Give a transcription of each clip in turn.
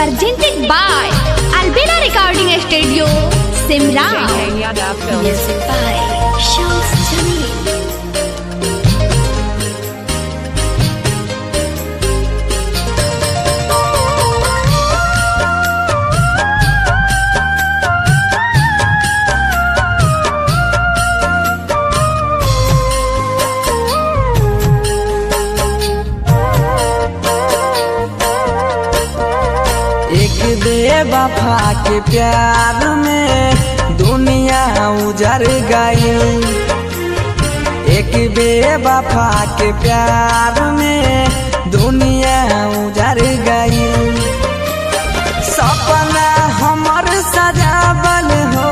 presented by Albina Recording Studio, Simran. Music by Shams Jamil. एक बेवफा के प्यार में दुनिया उजर गई। एक बेवफा के प्यार में दुनिया उजर गई। सपना हमर सजावल हो,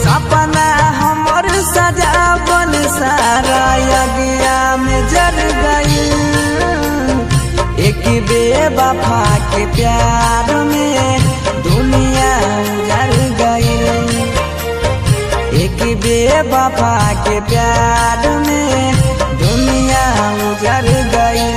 सपना हमर सजावल सारा यज्ञा में जर गई। एक बेवफा के प्यार में दुनिया उजर गई। एक बेवफा के प्यार में दुनिया उजर गई।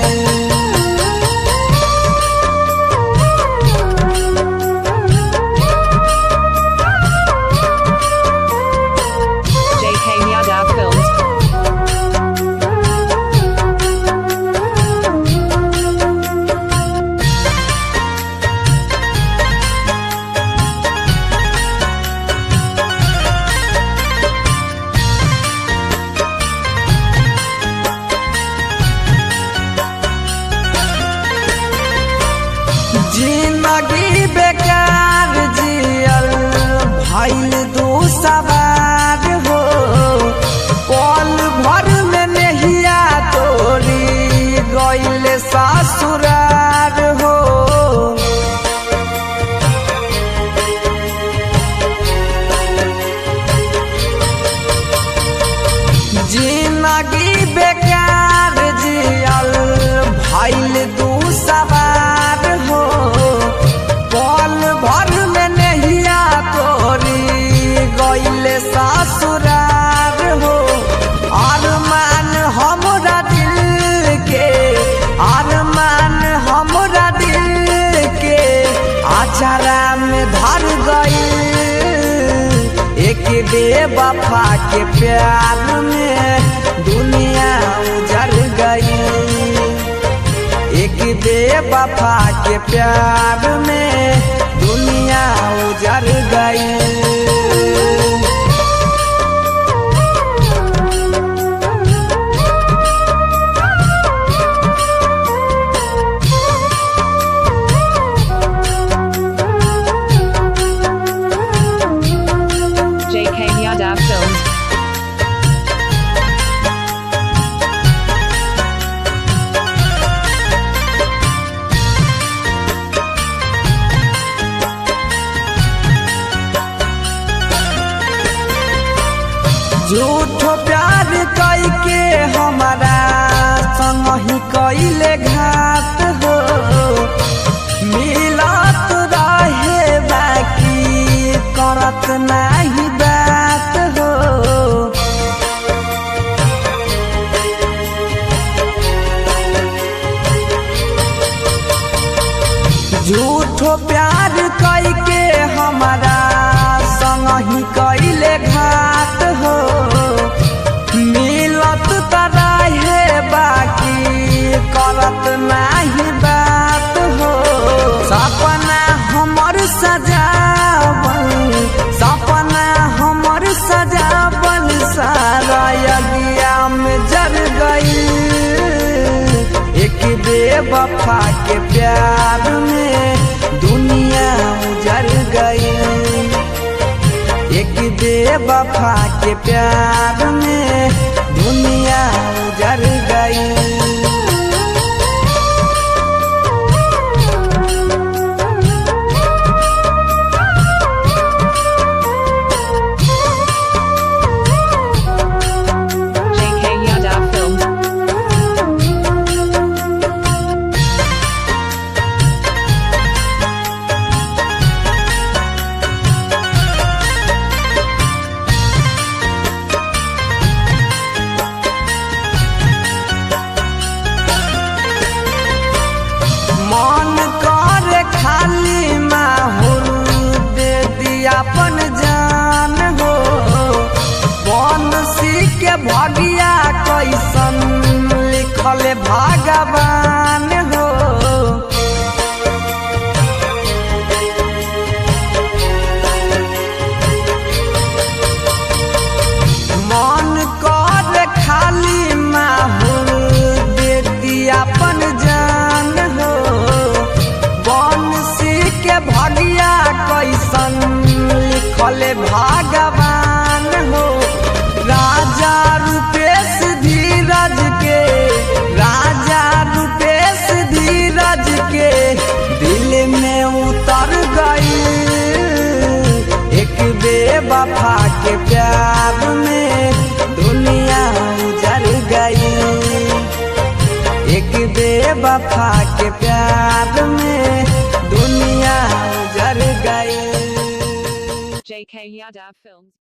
जिंदगी बेकार जियल भइल दू सवार हो। पल भर में नहिया तोरी गइल ससुरार हो। जिंदगी बेकार जियल भइल दू सवार हो। पल भर में नहिया तोरी गइल ससुरार हो। अरमान हमरा दिल के, अरमान हमरा दिल के अचारा में धर गई। एक बेवफा के प्यार में दुनिया उजर गई। एक बेवफा के प्यार में दुनिया उजर गई। झूठो प्यार कई के हमारा संग ही कइले घात हो। मिलत रहे बाकी करत नहीं बात हो। झूठो प्यार कई के हमारा संग ही कइले घात हो। मिलत रहे बाकी करत नहीं बात हो। सपना हमर सजावल, सपना हमर सजावल सारा यज्ञा में जर गई। एक बेवफा के प्यार में दुनिया उजर गई। एक बेवफा के प्यार में दुनिया उजर गई। लिखले भगवान हो। राजा रूपेश धीरज के, राजा रूपेश धीरज के दिल में उतर गई। एक बेवफा के प्यार में दुनिया उजड़ गई। एक बेवफा के प्यार में दुनिया उजड़ गई। JK Yadav Films